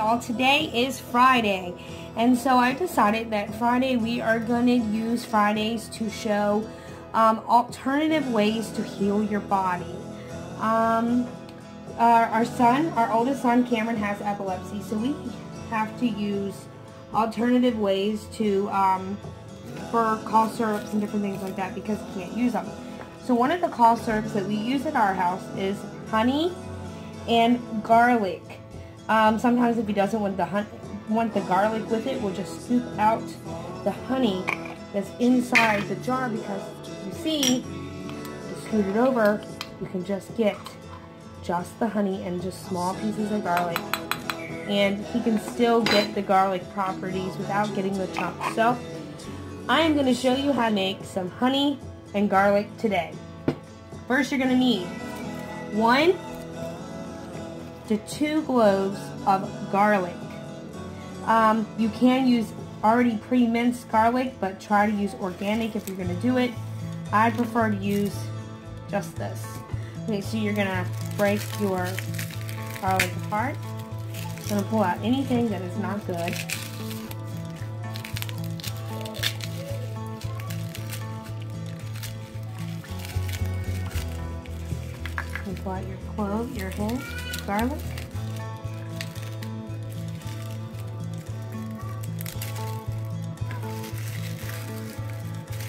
y'all. Today is Friday, and so I decided that Friday we are going to use Fridays to show alternative ways to heal your body. Our oldest son Cameron has epilepsy, so we have to use alternative ways to for cough syrups and different things like that because he can't use them. So one of the cough syrups that we use at our house is honey and garlic. Sometimes if he doesn't want the garlic with it, we'll just scoop out the honey that's inside the jar, because you see, you scoot it over, you can just get just the honey and just small pieces of garlic. And he can still get the garlic properties without getting the chunks. So I am going to show you how to make some honey and garlic today. First, you're going to need 1 to 2 cloves of garlic. You can use already pre-minced garlic, but try to use organic if you're going to do it. I prefer to use just this. Okay, so you're going to break your garlic apart. I'm going to pull out anything that is not good. You pull out your clove, your head, garlic.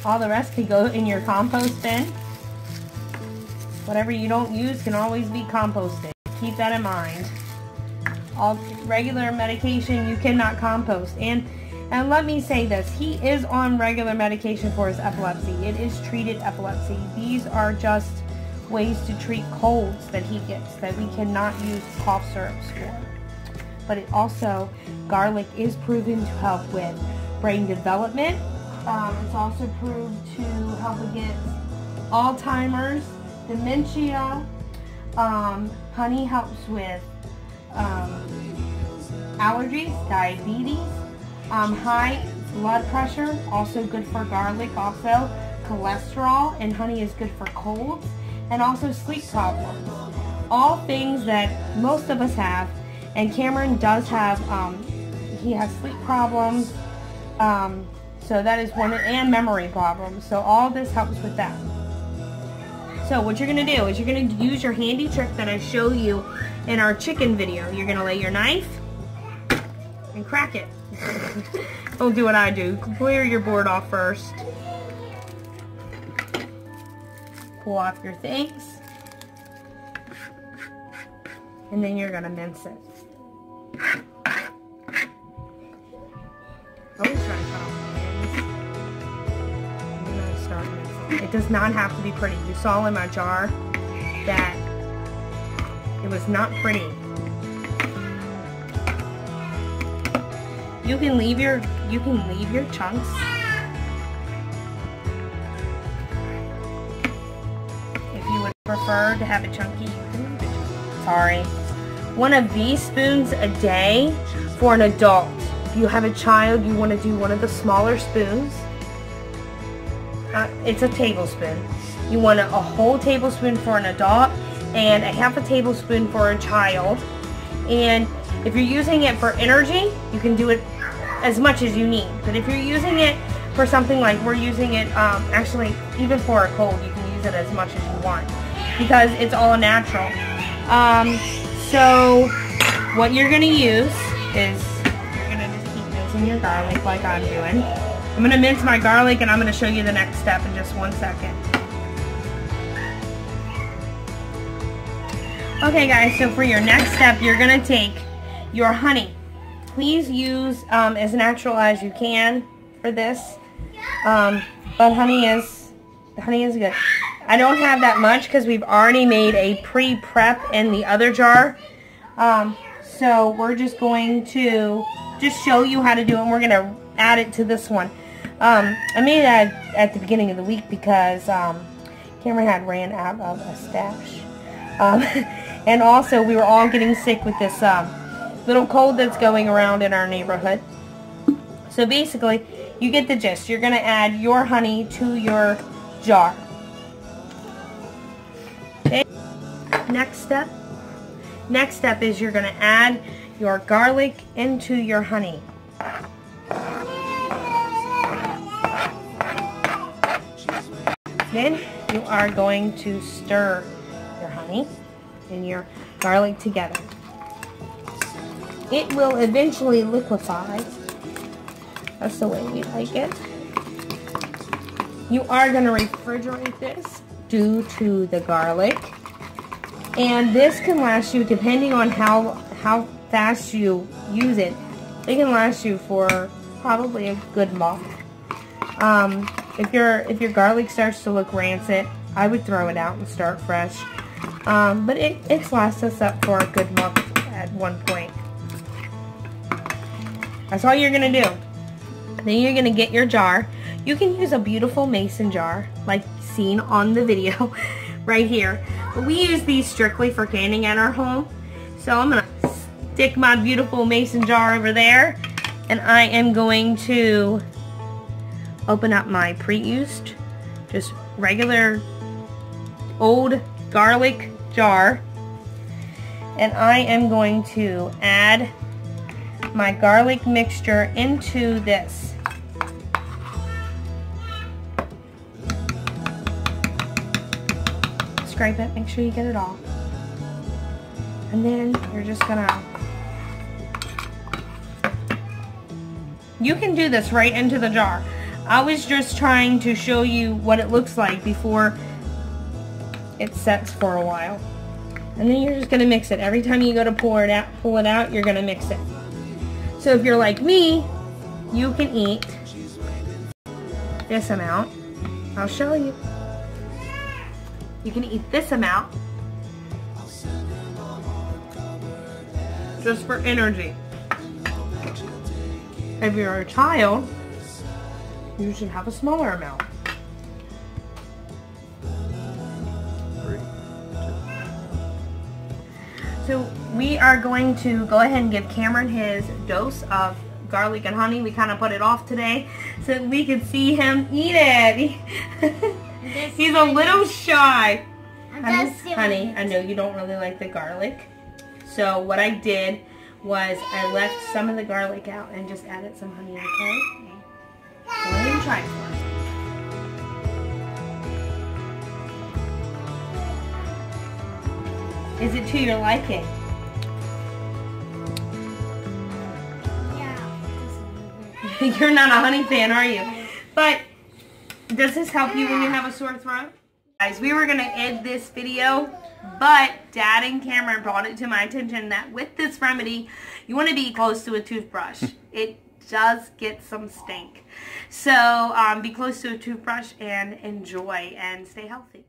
All the rest can go in your compost bin. Whatever you don't use can always be composted. Keep that in mind. All regular medication you cannot compost. And let me say this, he is on regular medication for his epilepsy. It is treated epilepsy. These are just ways to treat colds that he gets that we cannot use cough syrups for. But it also, garlic is proven to help with brain development. It's also proved to help against Alzheimer's, dementia. Honey helps with allergies, diabetes, high blood pressure, also good for garlic, also cholesterol, and honey is good for colds, and also sleep problems. All things that most of us have, and Cameron does have, he has sleep problems, so that is one, and memory problems. So all this helps with that. So what you're going to do is you're going to use your handy trick that I show you in our chicken video. You're going to lay your knife and crack it. Don't do what I do. Clear your board off first. Pull off your things. And then you're going to mince it. Always try to cut off the ends. I'm going to start mincing. It does not have to be pretty. You saw in my jar that it was not pretty. You can leave your chunks. If you would prefer to have it chunky, you can leave it. Sorry. 1 of these spoons a day for an adult. If you have a child, you want to do one of the smaller spoons. It's a tablespoon. You want a whole tablespoon for an adult and a half a tablespoon for a child. And if you're using it for energy, you can do it as much as you need. But if you're using it for something like we're using it, actually even for a cold, you can use it as much as you want because it's all natural. So what you're going to use is you're going to just keep mincing your garlic like I'm doing. I'm going to mince my garlic and I'm going to show you the next step in just 1 second. Okay guys, so for your next step, you're going to take your honey. Please use as natural as you can for this, but honey is good. I don't have that much because we've already made a pre-prep in the other jar, so we're just going to just show you how to do it, and we're going to add it to this one. I made that at the beginning of the week because Cameron had ran out of a stash, and also we were all getting sick with this little cold that's going around in our neighborhood. So basically, you get the gist. You're going to add your honey to your jar. Okay. Next step is you're going to add your garlic into your honey. Then you are going to stir your honey and your garlic together. It will eventually liquefy. That's the way we like it. You are going to refrigerate this due to the garlic. And this can last you, depending on how fast you use it, it can last you for probably a good month. If your garlic starts to look rancid, I would throw it out and start fresh. But it's lasts us up for a good month at one point. That's all you're going to do. Then you're going to get your jar. You can use a beautiful mason jar, like seen on the video right here. But we use these strictly for canning at our home. So I'm going to stick my beautiful mason jar over there. And I am going to open up my pre-used, just regular old garlic jar. And I am going to add my garlic mixture into this. Scrape it, make sure you get it all. And then you're just gonna, you can do this right into the jar. I was just trying to show you what it looks like before it sets for a while. And then you're just gonna mix it. Every time you go to pull it out, you're gonna mix it. So if you're like me, you can eat this amount. I'll show you. You can eat this amount just for energy. If you're a child, you should have a smaller amount. So we are going to go ahead and give Cameron his dose of garlic and honey. We kind of put it off today so we could see him eat it. He's a little shy. Honey, I know you don't really like the garlic. So what I did was I left some of the garlic out and just added some honey, okay? Go ahead and try it for us. Is it to your liking? Yeah. You're not a honey fan, are you? But does this help you when you have a sore throat? Guys, we were going to end this video, but Dad and Cameron brought it to my attention that with this remedy, you want to be close to a toothbrush. It does get some stink. So be close to a toothbrush and enjoy and stay healthy.